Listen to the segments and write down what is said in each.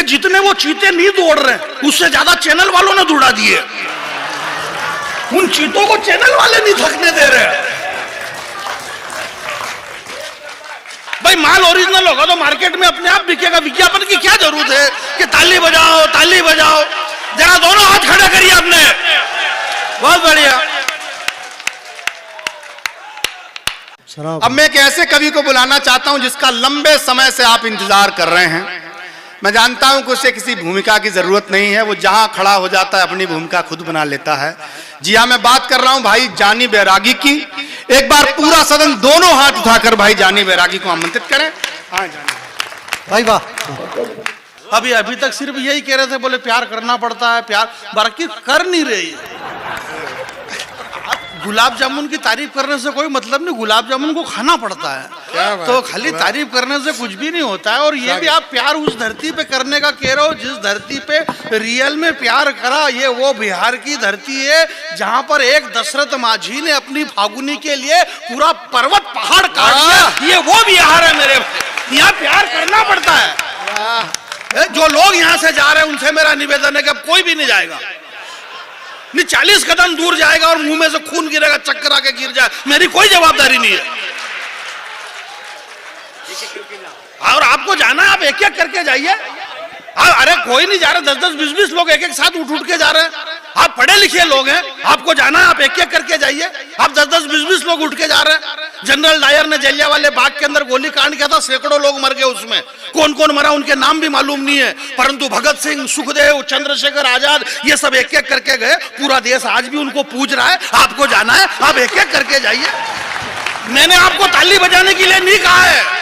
जितने वो चीते नहीं दौड़ रहे उससे ज्यादा चैनल वालों ने दौड़ा दिए। उन चीतों को चैनल वाले नहीं थकने दे रहे। भाई माल ओरिजिनल होगा तो मार्केट में अपने आप बिकेगा, विज्ञापन की क्या जरूरत है कि ताली बजाओ ताली बजाओ। जरा दोनों हाथ खड़े करिए आपने, बहुत बढ़िया। अब मैं एक ऐसे कवि को बुलाना चाहता हूं जिसका लंबे समय से आप इंतजार कर रहे हैं। मैं जानता हूं कि उसे किसी भूमिका की जरूरत नहीं है, वो जहां खड़ा हो जाता है अपनी भूमिका खुद बना लेता है। जी हाँ, मैं बात कर रहा हूं भाई जानी बैरागी की। एक बार पूरा सदन दोनों हाथ उठाकर भाई जानी बैरागी को आमंत्रित करें। हाँ जानी भाई वाह। अभी तक सिर्फ यही कह रहे थे, बोले प्यार करना पड़ता है, प्यार बाकी कर नहीं रही। गुलाब जामुन की तारीफ करने से कोई मतलब नहीं, गुलाब जामुन को खाना पड़ता है। तो खाली तारीफ करने से कुछ भी नहीं होता है। और ये भी आप प्यार उस धरती पे करने का कह रहे हो जिस धरती पे रियल में प्यार करा। ये वो बिहार की धरती है जहां पर एक दशरथ माझी ने अपनी फागुनी के लिए पूरा पर्वत पहाड़ काट दिया। ये वो बिहार है मेरे भाई, यहाँ प्यार करना पड़ता है। जो लोग यहाँ से जा रहे हैं उनसे मेरा निवेदन है कि अब कोई भी नहीं जाएगा, नहीं 40 कदम दूर जाएगा और मुंह में से खून गिरेगा, चक्कर आके गिर जाए, मेरी कोई जवाबदारी नहीं है। और आपको जाना है आप एक एक करके जाइए। अरे कोई नहीं जा रहा, 10-10, 20-20 लोग एक एक साथ उठ के जा रहे हैं। आप पढ़े लिखे लोग हैं, आपको जाना है आप एक एक करके जाइए। आप 10-10, 20-20 लोग उठ के जा रहे हैं। जनरल डायर ने जलियांवाले बाग के अंदर गोली कांड किया था, सैकड़ों लोग मर गए उसमें। कौन कौन मरा उनके नाम भी मालूम नहीं है, परंतु भगत सिंह, सुखदेव, चंद्रशेखर आजाद ये सब एक एक करके गए। पूरा देश आज भी उनको पूज रहा है। आपको जाना है आप एक एक करके जाइए। मैंने आपको ताली बजाने के लिए नहीं कहा है।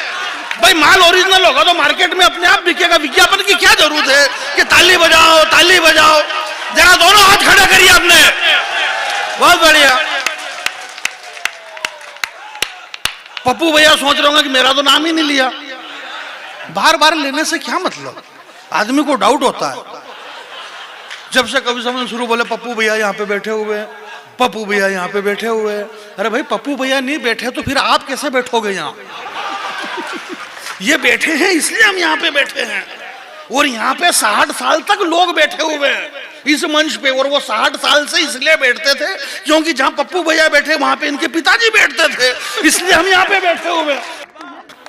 भाई माल ओरिजिनल होगा तो मार्केट में अपने आप बिकेगा, विज्ञापन की क्या जरूरत है कि ताली बजाओ ताली बजाओ। जरा दोनों हाथ खड़े करिए आपने, बहुत बढ़िया। पप्पू भैया सोच रहे होंगे कि मेरा तो नाम ही नहीं लिया। बार बार लेने से क्या मतलब, आदमी को डाउट होता है। जब से कभी समझ शुरू बोले पप्पू भैया यहाँ पे बैठे हुए हैं, पप्पू भैया यहाँ पे बैठे हुए हैं। अरे भाई पप्पू भैया नहीं बैठे तो फिर आप कैसे बैठोगे यहाँ? ये बैठे हैं इसलिए हम यहाँ पे बैठे हैं। और यहाँ पे 60 साल तक लोग बैठे हुए हैं इस मंच पे। और वो 60 साल से इसलिए बैठते थे क्योंकि जहाँ पप्पू भैया बैठे वहां पे इनके पिताजी बैठते थे, इसलिए हम यहाँ पे बैठे हुए हैं।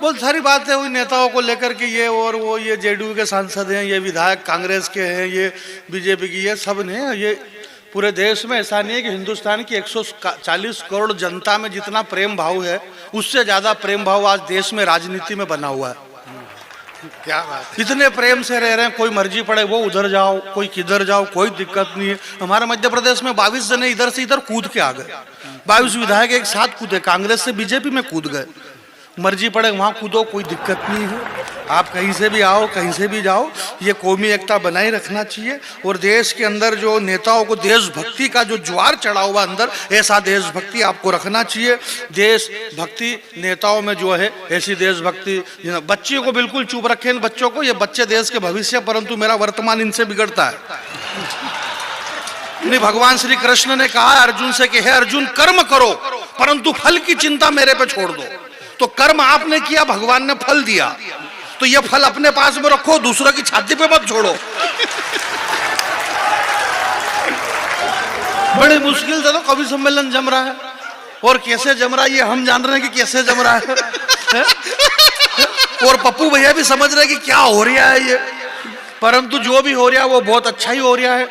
बहुत सारी बातें हुई नेताओं को लेकर के, ये और वो, ये जेडीयू के सांसद हैं, ये विधायक कांग्रेस के हैं, ये बीजेपी की, ये सब ने। ये पूरे देश में ऐसा नहीं है कि हिंदुस्तान की 140 करोड़ जनता में जितना प्रेम भाव है उससे ज्यादा प्रेम भाव आज देश में राजनीति में बना हुआ है। क्या बात, इतने प्रेम से रह रहे हैं। कोई मर्जी पड़े वो उधर जाओ, कोई किधर जाओ, कोई दिक्कत नहीं है। हमारे मध्य प्रदेश में 22 जने इधर से इधर कूद के आ गए। 22 विधायक एक साथ कूदे, कांग्रेस से बीजेपी में कूद गए। मर्जी पड़े वहाँ कूदो, कोई दिक्कत नहीं है। आप कहीं से भी आओ, कहीं से भी जाओ, ये कौमी एकता बनाए रखना चाहिए। और देश के अंदर जो नेताओं को देशभक्ति का जो ज्वार चढ़ा हुआ अंदर, ऐसा देशभक्ति आपको रखना चाहिए। देशभक्ति नेताओं में जो है ऐसी देशभक्ति। बच्चियों को बिल्कुल चुप रखें, इन बच्चों को, ये बच्चे देश के भविष्य, परंतु मेरा वर्तमान इनसे बिगड़ता है। नहीं, भगवान श्री कृष्ण ने कहा अर्जुन से कि हे अर्जुन कर्म करो परंतु फल की चिंता मेरे पे छोड़ दो। तो कर्म आपने किया, भगवान ने फल दिया, तो ये फल अपने पास में रखो, दूसरों की छाती पे मत छोड़ो। बड़ी मुश्किल से तो कवि सम्मेलन जम रहा है, और कैसे जम रहा है ये हम जान रहे हैं कि कैसे जम रहा है। और पप्पू भैया भी समझ रहे हैं कि क्या हो रहा है ये। परंतु जो भी हो रहा है वो बहुत अच्छा ही हो रहा है,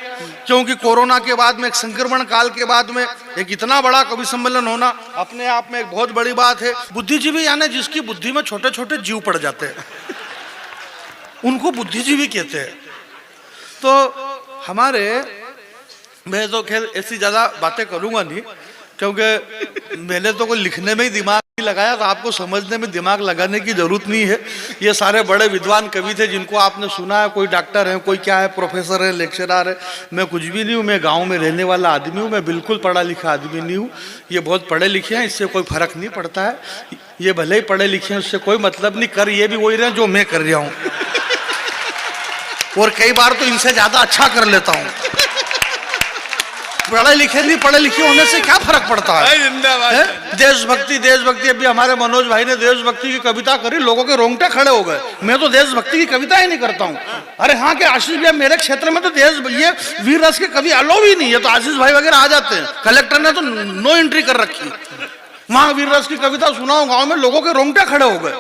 क्योंकि कोरोना के बाद में, एक संक्रमण काल के बाद में एक इतना बड़ा कवि सम्मेलन होना अपने आप में एक बहुत बड़ी बात है। बुद्धिजीवी यानी जिसकी बुद्धि में छोटे छोटे जीव पड़ जाते हैं उनको बुद्धिजीवी कहते हैं। तो हमारे, मैं तो खैर ऐसी ज्यादा बातें करूंगा नहीं, क्योंकि मैंने तो कोई लिखने में ही दिमाग नहीं लगाया, तो आपको समझने में दिमाग लगाने की जरूरत नहीं है। ये सारे बड़े विद्वान कवि थे जिनको आपने सुना है, कोई डॉक्टर है, कोई क्या है, प्रोफेसर है, लेक्चरर है। मैं कुछ भी नहीं हूँ, मैं गांव में रहने वाला आदमी हूँ, मैं बिल्कुल पढ़ा लिखा आदमी नहीं हूँ। ये बहुत पढ़े लिखे हैं, इससे कोई फर्क नहीं पड़ता है। ये भले ही पढ़े लिखे हैं, उससे कोई मतलब नहीं, कर ये भी वही रहे जो मैं कर रहा हूँ, और कई बार तो इनसे ज्यादा अच्छा कर लेता हूँ। पढ़े लिखे नहीं, पढ़े लिखे होने से क्या फर्क पड़ता है? जिंदाबाद। है? देशभक्ति देशभक्ति, अभी हमारे मनोज भाई ने देशभक्ति की कविता करी, लोगों के रोंगटे खड़े हो गए। मैं तो देशभक्ति की कविता ही नहीं करता हूँ। अरे हाँ के आशीष भैया, मेरे क्षेत्र में तो ये वीर रस के कवि अलाउ ही नहीं है, तो आशीष भाई वगैरह आ जाते हैं। कलेक्टर ने तो नो एंट्री कर रखी। वहां वीर रस की कविता सुनाओ गांव में, लोगों के रोंगटे खड़े हो गए।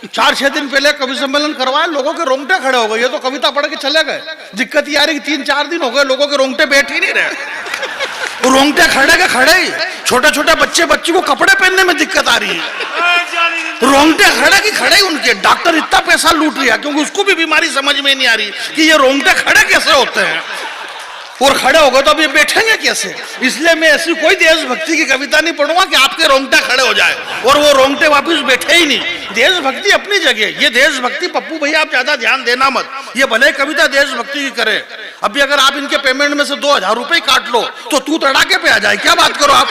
4-6 दिन पहले कवि सम्मेलन करवाया, लोगों के रोंगटे खड़े हो गए। ये तो कविता पढ़ के चले गए। दिक्कत ये आ रही, 3-4 दिन हो गए लोगों के रोंगटे बैठ ही नहीं रहे। रोंगटे खड़े के खड़े ही। छोटे छोटे बच्ची को कपड़े पहनने में दिक्कत आ रही है। रोंगटे खड़े की खड़े ही उनके। डॉक्टर इतना पैसा लूट लिया क्योंकि उसको भी बीमारी समझ में नहीं आ रही कि ये रोंगटे खड़े कैसे होते हैं, और खड़े हो गए तो अब ये बैठेंगे कैसे। इसलिए मैं ऐसी कोई देशभक्ति की कविता नहीं पढ़ूंगा कि आपके रोंगटे खड़े हो जाए और वो रोंगटे वापस बैठे ही नहीं। देशभक्ति अपनी जगह। ये देशभक्ति पप्पू भैया आप ज्यादा ध्यान देना मत, ये भले कविता देशभक्ति की करे। अभी अगर आप इनके पेमेंट में से 2000 रुपए काट लो तो तू तड़ाके पे आ जाए। क्या बात करो आप।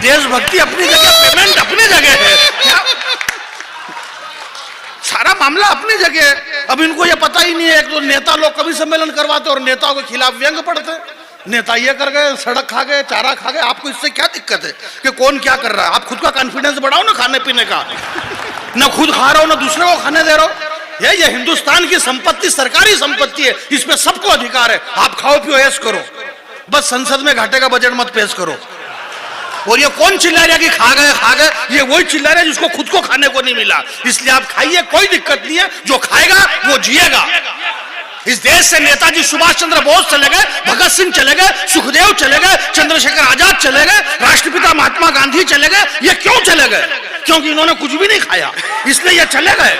देशभक्ति अपनी जगह, पेमेंट अपनी जगह है, क्या सारा मामला अपनी जगह। अब इनको ये पता ही नहीं है। एक तो नेता लोग कभी सम्मेलन करवाते और नेताओं के खिलाफ व्यंग पढ़ते। नेता ये कर गए, सड़क खा गए, चारा खा गए। आपको इससे क्या दिक्कत है कि कौन क्या कर रहा है? आप खुद का कॉन्फिडेंस बढ़ाओ ना खाने पीने का। ना खुद खा रहा हो ना दूसरे को खाने दे रहा हो। ये हिंदुस्तान की संपत्ति सरकारी संपत्ति है, इस पे सबको अधिकार है। आप खाओ पियो ऐश करो, बस संसद में घाटे का बजट मत पेश करो। और ये कौन चिल्ला रहा कि खा गए, ये वही चिल्ला रहा है जिसको खुद को खाने को नहीं मिला। इसलिए आप खाइए, कोई दिक्कत नहीं है। जो खाएगा वो जिएगा। इस देश से नेताजी सुभाष चंद्र बोस चले गए, भगत सिंह चले गए, सुखदेव चले गए, चंद्रशेखर आजाद चले गए, राष्ट्रपिता महात्मा गांधी चले गए। ये क्यों चले गए? क्योंकि इन्होंने कुछ भी नहीं खाया, इसलिए ये चले गए।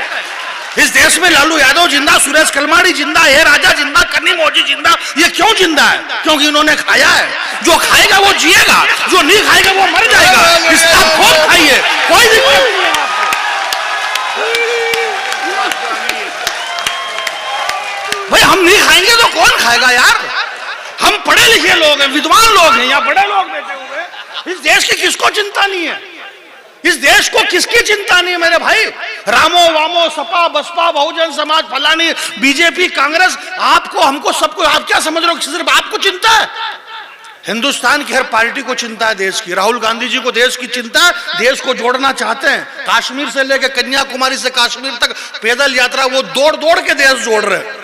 इस देश में लालू यादव जिंदा, सुरेश कलमाड़ी जिंदा, हे राजा जिंदा, कन्नी मौजी जिंदा। ये क्यों जिंदा है? क्योंकि इन्होंने खाया है। जो खाएगा वो जिएगा, जो नहीं खाएगा वो मर जाएगा। इसलिए आप खूब खाइए, कोई दिक्कत नहीं है। भाई हम नहीं खाएंगे तो कौन खाएगा यार? हम पढ़े लिखे लोग हैं, विद्वान लोग हैं, यहाँ बड़े लोग बैठे हुए हैं। इस देश की किसको चिंता नहीं है? इस देश को किसकी चिंता नहीं है मेरे भाई? रामो वामो सपा बसपा बहुजन समाज फलानी बीजेपी कांग्रेस, आपको हमको सबको, आप क्या समझ रहे हो सिर्फ आपको चिंता है? हिंदुस्तान की हर पार्टी को चिंता है देश की। राहुल गांधी जी को देश की चिंता है, देश को जोड़ना चाहते हैं। कश्मीर से लेकर कन्याकुमारी से कश्मीर तक पैदल यात्रा वो दौड़ दौड़ के देश जोड़ रहे हैं।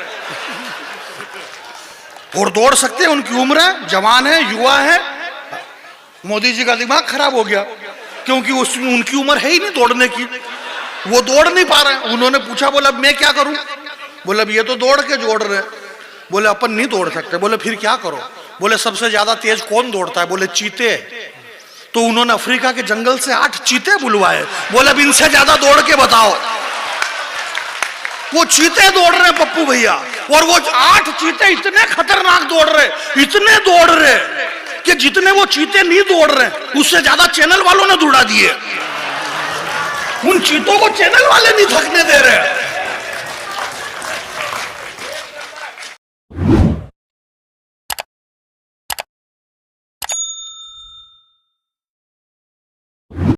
और दौड़ सकते हैं, उनकी उम्र है, जवान है, युवा है। मोदी जी का दिमाग खराब हो गया क्योंकि उनकी उम्र है ही नहीं दौड़ने की, वो दौड़ नहीं पा रहे हैं। उन्होंने पूछा, बोला अब मैं क्या करूं? बोले अब ये तो दौड़ के जोड़ रहे। बोले अपन नहीं दौड़ सकते। बोले फिर क्या करो? बोले सबसे ज्यादा तेज कौन दौड़ता है? बोले चीते। तो उन्होंने अफ्रीका के जंगल से 8 चीते बुलवाए। बोले अब इनसे ज्यादा दौड़ के बताओ। वो चीते दौड़ रहे पप्पू भैया, और वो 8 चीते इतने खतरनाक दौड़ रहे, इतने दौड़ रहे कि जितने वो चीते नहीं दौड़ रहे उससे ज्यादा चैनल वालों ने दौड़ा दिए। उन चीतों को चैनल वाले नहीं थकने दे रहे।